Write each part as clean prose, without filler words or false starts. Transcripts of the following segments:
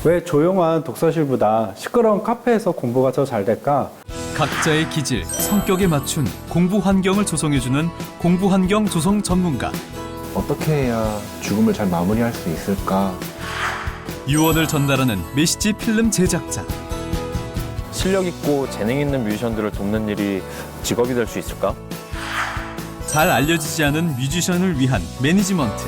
왜 조용한 독서실보다 시끄러운 카페에서 공부가 더 잘 될까? 각자의 기질, 성격에 맞춘 공부 환경을 조성해주는 공부 환경 조성 전문가. 어떻게 해야 죽음을 잘 마무리할 수 있을까? 유언을 전달하는 메시지 필름 제작자. 실력 있고 재능 있는 뮤지션들을 돕는 일이 직업이 될 수 있을까? 잘 알려지지 않은 뮤지션을 위한 매니지먼트.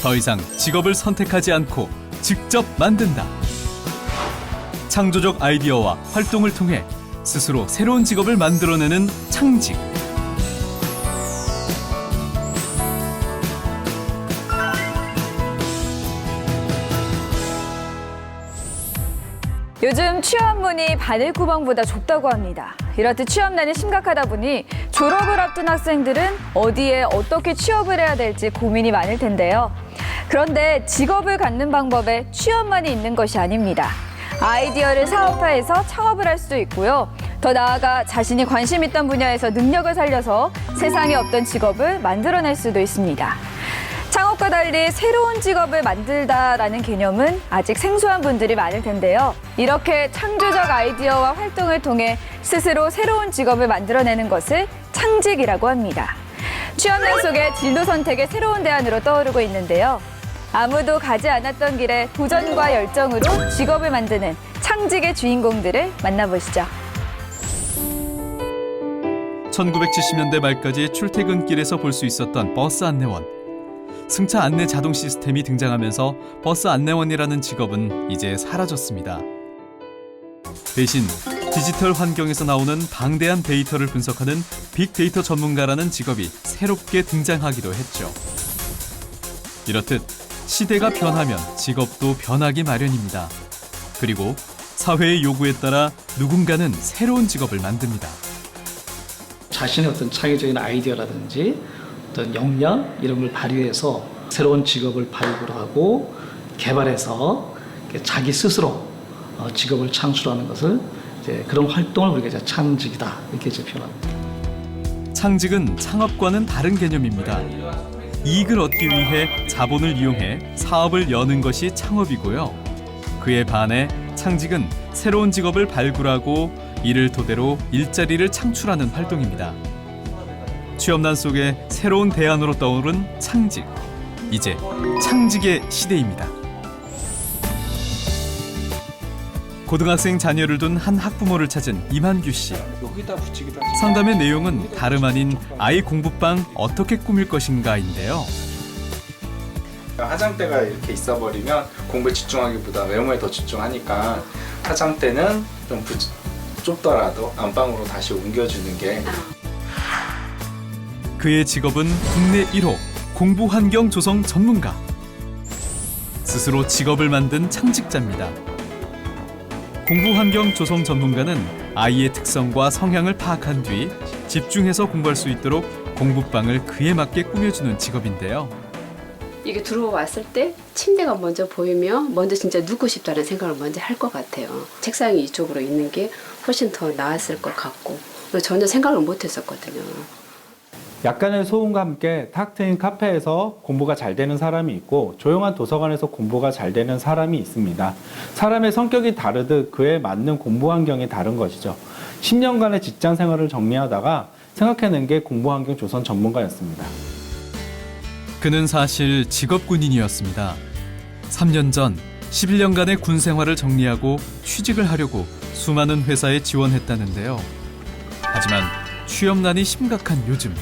더 이상 직업을 선택하지 않고 직접 만든다. 창조적 아이디어와 활동을 통해 스스로 새로운 직업을 만들어내는 창직. 요즘 취업문이 바늘구멍보다 좁다고 합니다. 이렇듯 취업난이 심각하다 보니 졸업을 앞둔 학생들은 어디에 어떻게 취업을 해야 될지 고민이 많을 텐데요. 그런데 직업을 갖는 방법에 취업만이 있는 것이 아닙니다. 아이디어를 사업화해서 창업을 할 수도 있고요. 더 나아가 자신이 관심 있던 분야에서 능력을 살려서 세상에 없던 직업을 만들어낼 수도 있습니다. 창업과 달리 새로운 직업을 만들다라는 개념은 아직 생소한 분들이 많을 텐데요. 이렇게 창조적 아이디어와 활동을 통해 스스로 새로운 직업을 만들어내는 것을 창직이라고 합니다. 취업난 속에 진로 선택의 새로운 대안으로 떠오르고 있는데요. 아무도 가지 않았던 길에 도전과 열정으로 직업을 만드는 창직의 주인공들을 만나보시죠. 1970년대 말까지 출퇴근길에서 볼 수 있었던 버스 안내원. 승차 안내 자동 시스템이 등장하면서 버스 안내원이라는 직업은 이제 사라졌습니다. 대신 디지털 환경에서 나오는 방대한 데이터를 분석하는 빅데이터 전문가라는 직업이 새롭게 등장하기도 했죠. 이렇듯 시대가 변하면 직업도 변하기 마련입니다. 그리고 사회의 요구에 따라 누군가는 새로운 직업을 만듭니다. 자신의 어떤 창의적인 아이디어라든지 어떤 역량 이런 걸 발휘해서 새로운 직업을 발굴하고 개발해서 자기 스스로 직업을 창출하는 것을 이제 그런 활동을 우리가 이제 창직이다 이렇게 이제 표현합니다. 창직은 창업과는 다른 개념입니다. 이익을 얻기 위해 자본을 이용해 사업을 여는 것이 창업이고요. 그에 반해 창직은 새로운 직업을 발굴하고 이를 토대로 일자리를 창출하는 활동입니다. 취업난 속에 새로운 대안으로 떠오른 창직. 이제 창직의 시대입니다. 고등학생 자녀를 둔 한 학부모를 찾은 이만규 씨. 상담의 내용은 다름 아닌 아이 공부방 어떻게 꾸밀 것인가인데요. 화장대가 이렇게 있어버리면 공부에 집중하기보다 외모에 더 집중하니까 화장대는 좀 좁더라도 안방으로 다시 옮겨주는 게. 그의 직업은 국내 1호 공부 환경 조성 전문가. 스스로 직업을 만든 창직자입니다. 공부 환경 조성 전문가는 아이의 특성과 성향을 파악한 뒤 집중해서 공부할 수 있도록 공부방을 그에 맞게 꾸며주는 직업인데요. 이게 들어왔을 때 침대가 먼저 보이면 먼저 진짜 눕고 싶다는 생각을 먼저 할 것 같아요. 책상이 이쪽으로 있는 게 훨씬 더 나았을 것 같고 전혀 생각을 못 했었거든요. 약간의 소음과 함께 탁 트인 카페에서 공부가 잘 되는 사람이 있고 조용한 도서관에서 공부가 잘 되는 사람이 있습니다. 사람의 성격이 다르듯 그에 맞는 공부 환경이 다른 것이죠. 10년간의 직장 생활을 정리하다가 생각해낸 게 공부 환경 조선 전문가였습니다. 그는 사실 직업 군인이었습니다. 3년 전 11년간의 군 생활을 정리하고 취직을 하려고 수많은 회사에 지원했다는데요. 하지만 취업난이 심각한 요즘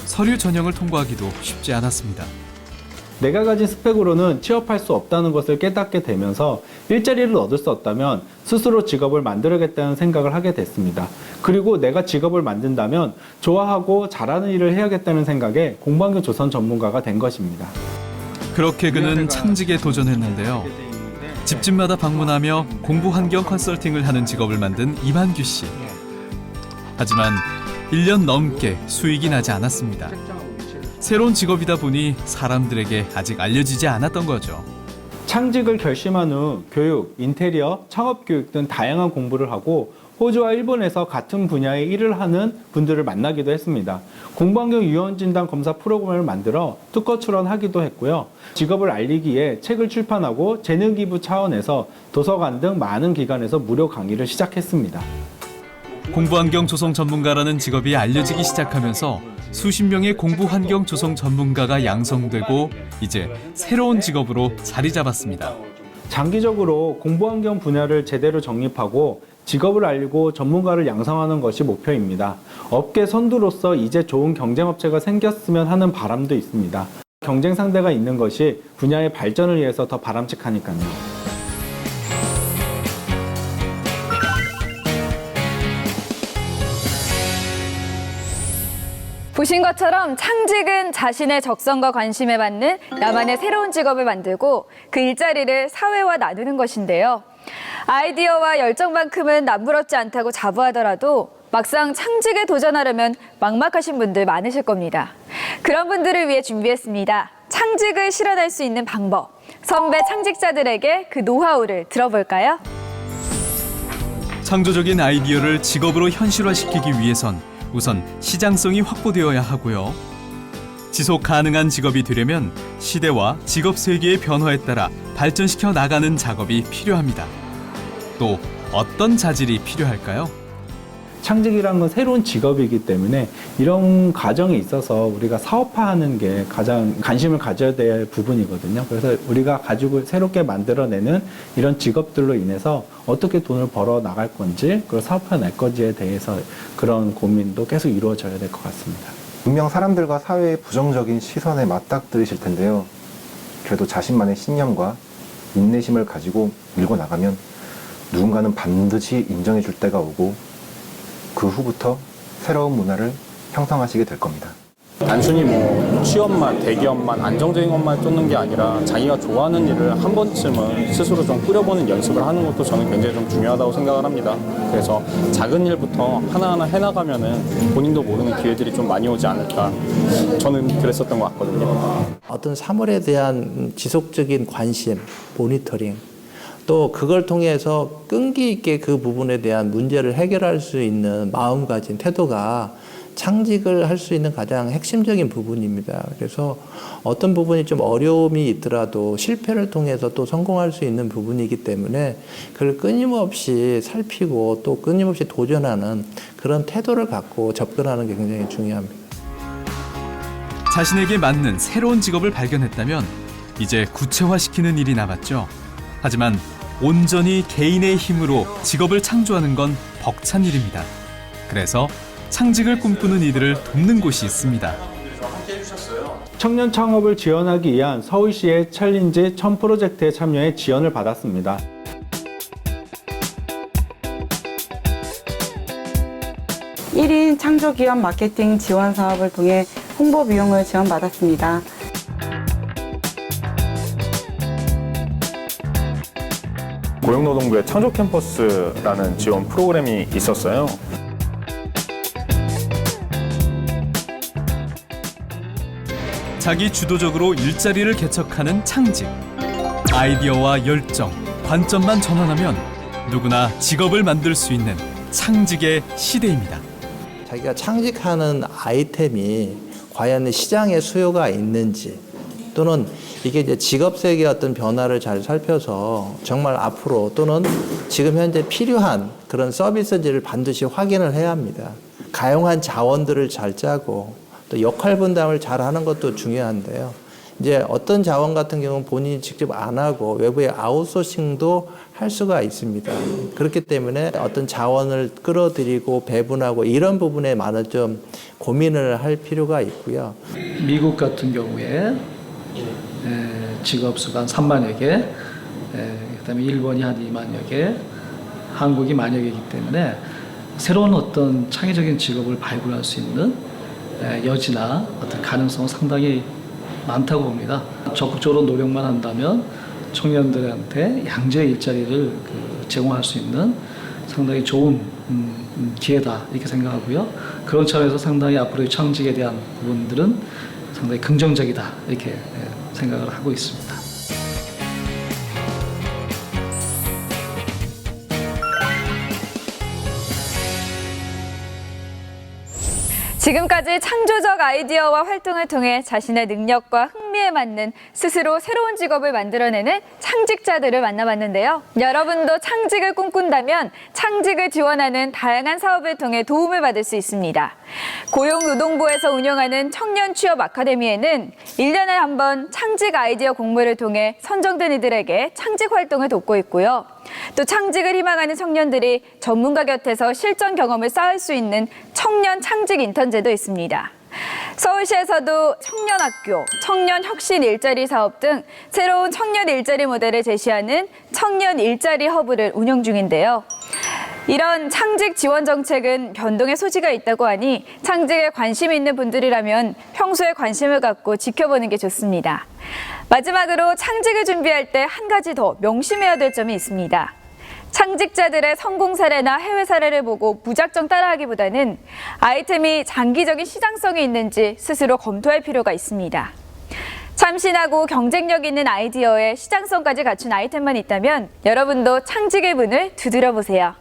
서류 전형을 통과하기도 쉽지 않았습니다. 내가 가진 스펙으로는 취업할 수 없다는 것을 깨닫게 되면서 일자리를 얻을 수 없다면 스스로 직업을 만들어야겠다는 생각을 하게 됐습니다. 그리고 내가 직업을 만든다면 좋아하고 잘하는 일을 해야겠다는 생각에 공부환경 조선 전문가가 된 것입니다. 그렇게 그는 창직에 도전했는데요. 집집마다 방문하며 공부 환경 컨설팅을 하는 직업을 만든 이만규 씨. 하지만 1년 넘게 수익이 나지 않았습니다. 새로운 직업이다 보니 사람들에게 아직 알려지지 않았던 거죠. 창직을 결심한 후 교육, 인테리어, 창업교육 등 다양한 공부를 하고 호주와 일본에서 같은 분야의 일을 하는 분들을 만나기도 했습니다. 공부환경 유연진단 검사 프로그램을 만들어 특허 출원하기도 했고요. 직업을 알리기에 책을 출판하고 재능기부 차원에서 도서관 등 많은 기관에서 무료 강의를 시작했습니다. 공부환경 조성 전문가라는 직업이 알려지기 시작하면서 수십 명의 공부환경 조성 전문가가 양성되고 이제 새로운 직업으로 자리 잡았습니다. 장기적으로 공부환경 분야를 제대로 정립하고 직업을 알리고 전문가를 양성하는 것이 목표입니다. 업계 선두로서 이제 좋은 경쟁업체가 생겼으면 하는 바람도 있습니다. 경쟁 상대가 있는 것이 분야의 발전을 위해서 더 바람직하니까요. 보신 것처럼 창직은 자신의 적성과 관심에 맞는 나만의 새로운 직업을 만들고 그 일자리를 사회와 나누는 것인데요. 아이디어와 열정만큼은 남부럽지 않다고 자부하더라도 막상 창직에 도전하려면 막막하신 분들 많으실 겁니다. 그런 분들을 위해 준비했습니다. 창직을 실현할 수 있는 방법. 선배 창직자들에게 그 노하우를 들어볼까요? 창조적인 아이디어를 직업으로 현실화시키기 위해선 우선 시장성이 확보되어야 하고요. 지속 가능한 직업이 되려면 시대와 직업 세계의 변화에 따라 발전시켜 나가는 작업이 필요합니다. 또 어떤 자질이 필요할까요? 창직이라는 건 새로운 직업이기 때문에 이런 과정에 있어서 우리가 사업화하는 게 가장 관심을 가져야 될 부분이거든요. 그래서 우리가 가지고 새롭게 만들어내는 이런 직업들로 인해서 어떻게 돈을 벌어 나갈 건지, 그걸 사업화 낼 건지에 대해서 그런 고민도 계속 이루어져야 될 것 같습니다. 분명 사람들과 사회의 부정적인 시선에 맞닥뜨리실 텐데요. 그래도 자신만의 신념과 인내심을 가지고 밀고 나가면 누군가는 반드시 인정해 줄 때가 오고 그 후부터 새로운 문화를 형성하시게 될 겁니다. 단순히 뭐 취업만, 대기업만, 안정적인 것만 쫓는 게 아니라 자기가 좋아하는 일을 한 번쯤은 스스로 좀 꾸려보는 연습을 하는 것도 저는 굉장히 좀 중요하다고 생각을 합니다. 그래서 작은 일부터 하나하나 해나가면은 본인도 모르는 기회들이 좀 많이 오지 않을까. 저는 그랬었던 것 같거든요. 어떤 사물에 대한 지속적인 관심, 모니터링, 또 그걸 통해서 끈기 있게 그 부분에 대한 문제를 해결할 수 있는 마음가짐, 태도가 창직을 할 수 있는 가장 핵심적인 부분입니다. 그래서 어떤 부분이 좀 어려움이 있더라도 실패를 통해서 또 성공할 수 있는 부분이기 때문에 그걸 끊임없이 살피고 또 끊임없이 도전하는 그런 태도를 갖고 접근하는 게 굉장히 중요합니다. 자신에게 맞는 새로운 직업을 발견했다면 이제 구체화시키는 일이 남았죠. 하지만 온전히 개인의 힘으로 직업을 창조하는 건 벅찬 일입니다. 그래서 창직을 꿈꾸는 이들을 돕는 곳이 있습니다. 청년 창업을 지원하기 위한 서울시의 챌린지 1000 프로젝트에 참여해 지원을 받았습니다. (1인) 창조기업 마케팅 지원 사업을 통해 홍보 비용을 지원받았습니다. 고용노동부의 창조 캠퍼스라는 지원 프로그램이 있었어요. 자기 주도적으로 일자리를 개척하는 창직. 아이디어와 열정, 관점만 전환하면 누구나 직업을 만들 수 있는 창직의 시대입니다. 자기가 창직하는 아이템이 과연 시장에 수요가 있는지, 또는 이게 이제 직업 세계의 어떤 변화를 잘 살펴서 정말 앞으로 또는 지금 현재 필요한 그런 서비스들을 반드시 확인을 해야 합니다. 가용한 자원들을 잘 짜고 또 역할 분담을 잘 하는 것도 중요한데요. 이제 어떤 자원 같은 경우는 본인이 직접 안 하고 외부에 아웃소싱도 할 수가 있습니다. 그렇기 때문에 어떤 자원을 끌어들이고 배분하고 이런 부분에 많은 좀 고민을 할 필요가 있고요. 미국 같은 경우에 직업수가 한 3만여 개, 그다음에 일본이 한 2만여 개, 한국이 만여 개이기 때문에 새로운 어떤 창의적인 직업을 발굴할 수 있는 여지나 어떤 가능성은 상당히 많다고 봅니다. 적극적으로 노력만 한다면 청년들한테 양질 일자리를 제공할 수 있는 상당히 좋은 기회다 이렇게 생각하고요. 그런 차원에서 상당히 앞으로의 창직에 대한 부분들은 상당히 긍정적이다 이렇게 생각을 하고 있습니다. 지금까지 창조적 아이디어와 활동을 통해 자신의 능력과 흥미에 맞는 스스로 새로운 직업을 만들어내는 창직자들을 만나봤는데요. 여러분도 창직을 꿈꾼다면 창직을 지원하는 다양한 사업을 통해 도움을 받을 수 있습니다. 고용노동부에서 운영하는 청년 취업 아카데미에는 1년에 한 번 창직 아이디어 공모를 통해 선정된 이들에게 창직 활동을 돕고 있고요. 또 창직을 희망하는 청년들이 전문가 곁에서 실전 경험을 쌓을 수 있는 청년 창직 인턴제도 있습니다. 서울시에서도 청년학교, 청년혁신 일자리 사업 등 새로운 청년 일자리 모델을 제시하는 청년 일자리 허브를 운영 중인데요. 이런 창직 지원 정책은 변동의 소지가 있다고 하니 창직에 관심이 있는 분들이라면 평소에 관심을 갖고 지켜보는 게 좋습니다. 마지막으로 창직을 준비할 때 한 가지 더 명심해야 될 점이 있습니다. 창직자들의 성공 사례나 해외 사례를 보고 무작정 따라하기보다는 아이템이 장기적인 시장성이 있는지 스스로 검토할 필요가 있습니다. 참신하고 경쟁력 있는 아이디어에 시장성까지 갖춘 아이템만 있다면 여러분도 창직의 문을 두드려 보세요.